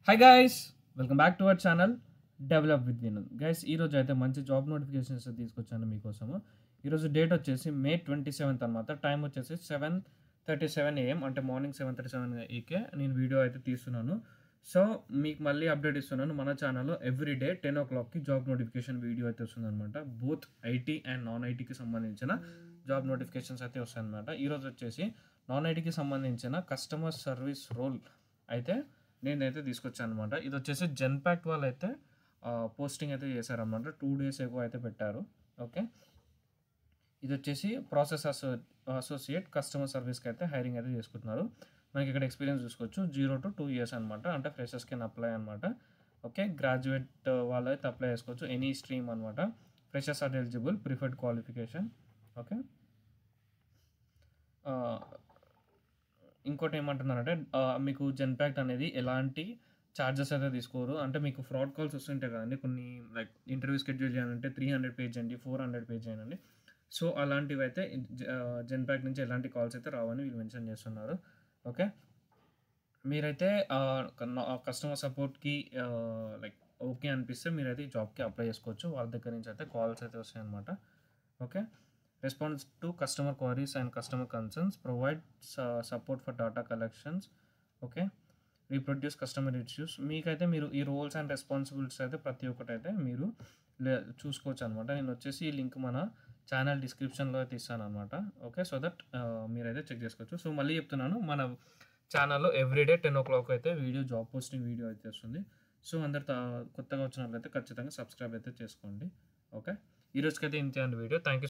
Hi guys, welcome back to our channel develop with Vinod. Guys, ఈరోజు అయితే మంచి job notifications తీసుకొచ్చాను మీకోసము. ఈరోజు డేట్ వచ్చేసి May 27 అనమాట. టైం వచ్చేసి 7:37 AM, అంటే మార్నింగ్ 7:37 ఏకే నేను వీడియో అయితే తీస్తున్నాను. సో మీకు మళ్ళీ అప్డేట్ ఇస్తున్నాను. మన ఛానల్లో ఎవ్రీ డే 10 o'clockకి జాబ్ నోటిఫికేషన్ వీడియో అయితే వస్తుంది అనమాట. బోత్ ఐటీ అండ్ నాన్ ఐటీకి సంబంధించిన జాబ్ నోటిఫికేషన్స్ అయితే వస్తాయి అనమాట. ఈరోజు వచ్చేసి నాన్ ఐటీకి సంబంధించిన కస్టమర్ సర్వీస్ రోల్ అయితే నేనైతే తీసుకొచ్చాను అనమాట. ఇది వచ్చేసి జెన్పాక్ట్ వాళ్ళు అయితే పోస్టింగ్ అయితే చేశారనమాట. 2 days ఎక్కువ అయితే పెట్టారు. ఓకే, ఇది వచ్చేసి ప్రాసెస్ అసోసియేట్ కస్టమర్ సర్వీస్కి అయితే హైరింగ్ అయితే చేసుకుంటున్నారు. మనకి ఇక్కడ ఎక్స్పీరియన్స్ చూసుకోవచ్చు, 0 to 2 years అనమాట. అంటే ఫ్రెషర్స్ కెన్ అప్లై అనమాట. ఓకే, గ్రాడ్యుయేట్ వాళ్ళు అయితే అప్లై చేసుకోవచ్చు, ఎనీ స్ట్రీమ్ అనమాట. Freshers are eligible, preferred qualification. Okay, ఇంకోటి ఏమంటున్నారంటే మీకు జెన్పాక్ట్ అనేది ఎలాంటి ఛార్జెస్ అయితే తీసుకోరు. అంటే మీకు ఫ్రాడ్ కాల్స్ వస్తుంటాయి కదండి, కొన్ని లైక్ ఇంటర్వ్యూ షెడ్యూల్ చేయాలంటే 300 పే చేయండి, 400 పే చేయండి. సో అలాంటివి అయితే జెన్పాక్ట్ నుంచి ఎలాంటి కాల్స్ అయితే రావని వీళ్ళు మెన్షన్ చేస్తున్నారు. ఓకే, మీరైతే కస్టమర్ సపోర్ట్కి లైక్ ఓకే అనిపిస్తే మీరైతే ఈ జాబ్కి అప్లై చేసుకోవచ్చు. వాళ్ళ దగ్గర నుంచి అయితే కాల్స్ అయితే వస్తాయి అనమాట. Okay, response to customer queries and customer concerns, provide support for data collections. Okay, reproduce customer issues. మీకైతే మీరు ఈ రోల్స్ అండ్ రెస్పాన్సిబిలిటీస్ అయితే ప్రతి ఒక్కటి అయితే మీరు చూసుకోవచ్చు అనమాట. నేను వచ్చేసి ఈ లింక్ మన ఛానల్ డిస్క్రిప్షన్లో అయితే ఇస్తాను అనమాట. ఓకే, సో దట్ మీరైతే చెక్ చేసుకోవచ్చు. సో మళ్ళీ చెప్తున్నాను, మన ఛానల్లో ఎవ్రీడే 10 o'clock అయితే జాబ్ పోస్టింగ్ వీడియో అయితే వస్తుంది. సో అందరు కొత్తగా వచ్చినట్లయితే ఖచ్చితంగా సబ్స్క్రైబ్ అయితే చేసుకోండి. ఓకే, ఈ రోజుకైతే ఇంతే అండి వీడియో. Thank you.